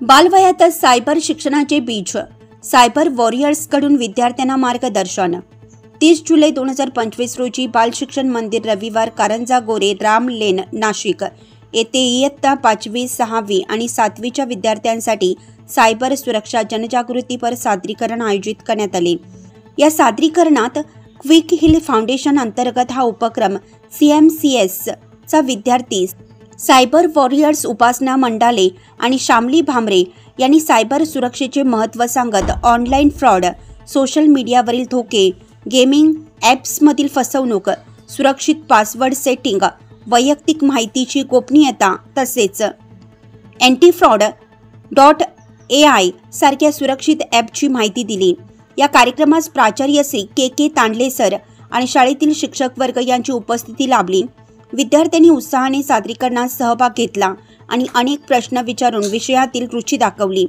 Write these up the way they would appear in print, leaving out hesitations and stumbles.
बालवयातच cyber शिक्षणाचे बीज, cyber वॉरियर्सकडून विद्यार्थ्यांना मार्गदर्शन। 30 जुलै 2025 रोजी बाल शिक्षण मंदिर, रविवार, कारंजा गोरे, राम लेन, नाशिक येथे इयत्ता 5वी, 6वी आणि 7वीच्या विद्यार्थ्यांसाठी सायबर सुरक्षा जनजागृतीपर सादरीकरण आयोजित करण्यात आले। या सादरीकरणात क्विक हिल फाउंडेशन अंतर्गत हा उपक्रम CMCS चा विद्यार्थी सायबर वॉरियर्स उपासना मंडाले आणि शामली भामरे यांनी सायबर सुरक्षेचे महत्त्व सांगत ऑनलाईन फ्रॉड, सोशल मीडियावरील धोके, गेमिंग ॲप्समधील फसवणूक, सुरक्षित पासवर्ड सेटिंग, वैयक्तिक माहितीची गोपनीयता तसेच antifraud.ai सारख्या सुरक्षित ॲपची माहिती दिली। या कार्यक्रमास प्राचार्य श्री के तांडले सर आणि शाळेतील शिक्षक वर्ग यांची उपस्थिती लाभली। विद्यार्थ्यांनी उत्साहाने सादरीकरणात सहभाग घेतला आणि अनेक प्रश्न विचारून विषयातील रुची दाखवली।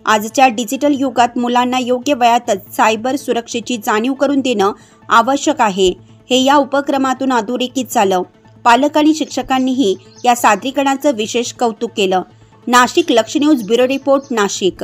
आजच्या डिजिटल युगात मुलांना योग्य वयातच सायबर सुरक्षेची जाणीव करून देणं आवश्यक आहे, हे या उपक्रमातून अधोरेखित झालं। पालक आणि शिक्षकांनीही या सादरीकरणाचं विशेष कौतुक केलं। नाशिक लक्ष न्यूज ब्युरो रिपोर्ट, नाशिक।